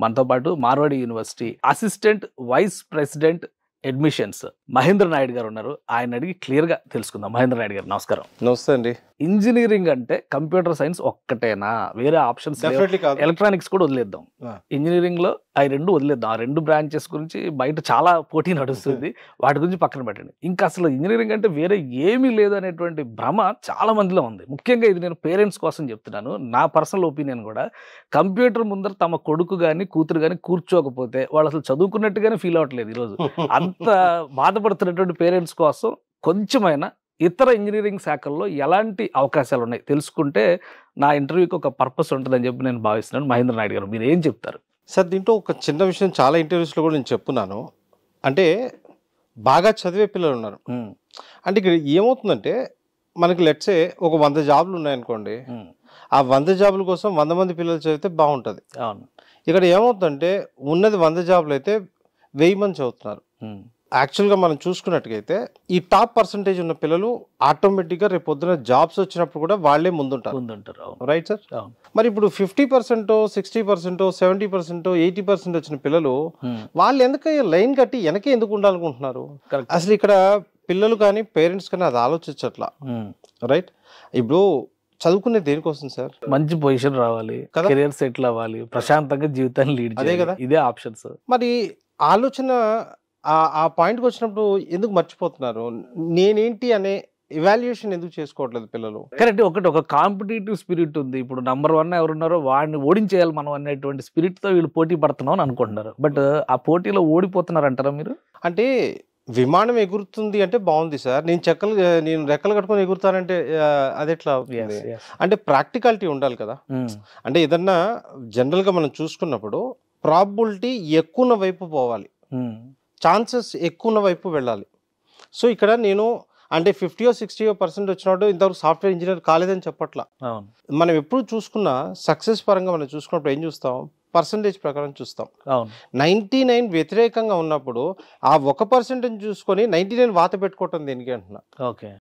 మనతో పాటు Marwadi university assistant vice president admissions Mahendra Naidu గారు ఉన్నారు. ఆయన అడిగి క్లియర్ గా తెలుసుకుందాం. మహేంద్ర నాయుడు గారు నమస్కారం. నమస్తే అండి. ఇంజనీరింగ్ అంటే కంప్యూటర్ సైన్స్ ఒక్కటేనా? వేరే ఆప్షన్స్ ఎలక్ట్రానిక్స్ కూడా వదిలేద్దాం. ఇంజనీరింగ్ లో అవి రెండు వదిలేద్దాం. ఆ రెండు బ్రాంచెస్ గురించి బయట చాలా పోటీ నడుస్తుంది. వాటి గురించి పక్కన పెట్టండి. ఇంకా అసలు ఇంజనీరింగ్ అంటే వేరే ఏమీ లేదు అనేటువంటి భ్రమ చాలా మందిలో ఉంది. ముఖ్యంగా ఇది నేను పేరెంట్స్ కోసం చెప్తున్నాను. నా పర్సనల్ ఒపీనియన్ కూడా, కంప్యూటర్ ముందర తమ కొడుకు కానీ కూతురు కానీ కూర్చోకపోతే వాళ్ళు అసలు చదువుకున్నట్టుగానే ఫీల్ అవ్వట్లేదు ఈరోజు. అంత బాధపడుతున్నటువంటి పేరెంట్స్ కోసం కొంచెమైనా ఇతర ఇంజనీరింగ్ శాఖల్లో ఎలాంటి అవకాశాలు ఉన్నాయి తెలుసుకుంటే నా ఇంటర్వ్యూకి ఒక పర్పస్ ఉంటుందని చెప్పి నేను భావిస్తున్నాను. మహేంద్ర నాయుడు గారు, మీరు ఏం చెప్తారు? సార్, దీంట్లో ఒక చిన్న విషయం చాలా ఇంటర్వ్యూస్లో కూడా నేను చెప్తున్నాను. అంటే బాగా చదివే పిల్లలు ఉన్నారు. అంటే ఇక్కడ ఏమవుతుందంటే, మనకి లెట్సే ఒక 100 జాబులు ఉన్నాయనుకోండి. ఆ 100 జాబుల కోసం 100 మంది పిల్లలు చదివితే బాగుంటుంది. ఇక్కడ ఏమవుతుందంటే, ఉన్నది 100 జాబులు అయితే 1000 మంది చదువుతున్నారు. యాక్చువల్గా మనం చూసుకున్నట్టుగైతే ఈ టాప్ పర్సంటేజ్ ఉన్న పిల్లలు ఆటోమేటిక్గా రేపు పొద్దున జాబ్స్ వచ్చినప్పుడు కూడా వాళ్ళే ముందుంటారు. Right sir? మరి ఇప్పుడు 50%, 60%, 70%, 80% వచ్చిన పిల్లలు వాళ్ళు ఎందుకు లైన్ కట్టి వెనకే ఎందుకు ఉండాలనుకుంటున్నారు? అసలు ఇక్కడ పిల్లలు కానీ పేరెంట్స్ కానీ అది ఆలోచించట్లా. రైట్? ఇప్పుడు చదువుకునే దేనికోసం సార్? మంచి పొజిషన్ రావాలి, కెరీర్ సెటిల్ అవ్వాలి, ప్రశాంతంగా జీవితాన్ని లీడ్ చేయాలి. అదే కదా, ఇదే ఆప్షన్స్. మరి ఆలోచన ఆ పాయింట్కి వచ్చినప్పుడు ఎందుకు మర్చిపోతున్నారు? నేనేంటి అనే ఎవాల్యుయేషన్ ఎందుకు చేసుకోవట్లేదు పిల్లలు? కరెక్ట్. ఒక కాంపిటేటివ్ స్పిరిట్ ఉంది. ఇప్పుడు నంబర్ 1 ఎవరున్నారో వాడిని ఓడించేయాలి మనం అనేటువంటి స్పిరిట్ తో వీళ్ళు పోటీ పడుతున్నాం అని అనుకుంటున్నారు. బట్ ఆ పోటీలో ఓడిపోతున్నారు అంటారా మీరు? అంటే విమానం ఎగురుతుంది అంటే బాగుంది సార్, నేను రెక్కలు కట్టుకొని ఎగురుతానంటే అది ఎట్లా అవుతుంది? అంటే ప్రాక్టికాలిటీ ఉండాలి కదా. అంటే ఏదన్నా జనరల్గా మనం చూసుకున్నప్పుడు ప్రాబబిలిటీ ఎక్కువ వైపు పోవాలి, ఛాన్సెస్ ఎక్కువ ఉన్న వైపు వెళ్ళాలి. సో ఇక్కడ నేను అంటే 50 or 60% వచ్చినట్టు ఇంతవరకు సాఫ్ట్వేర్ ఇంజనీర్ కాలేదని చెప్పట్లా. మనం ఎప్పుడు చూసుకున్నా సక్సెస్ పరంగా మనం చూసుకున్నప్పుడు ఏం చూస్తాం? పర్సంటేజ్ ప్రకారం చూస్తాం. 99 వ్యతిరేకంగా ఉన్నప్పుడు ఆ 1% చూసుకొని 99 వాత పెట్టుకోవటం దేనికి అంటున్నా.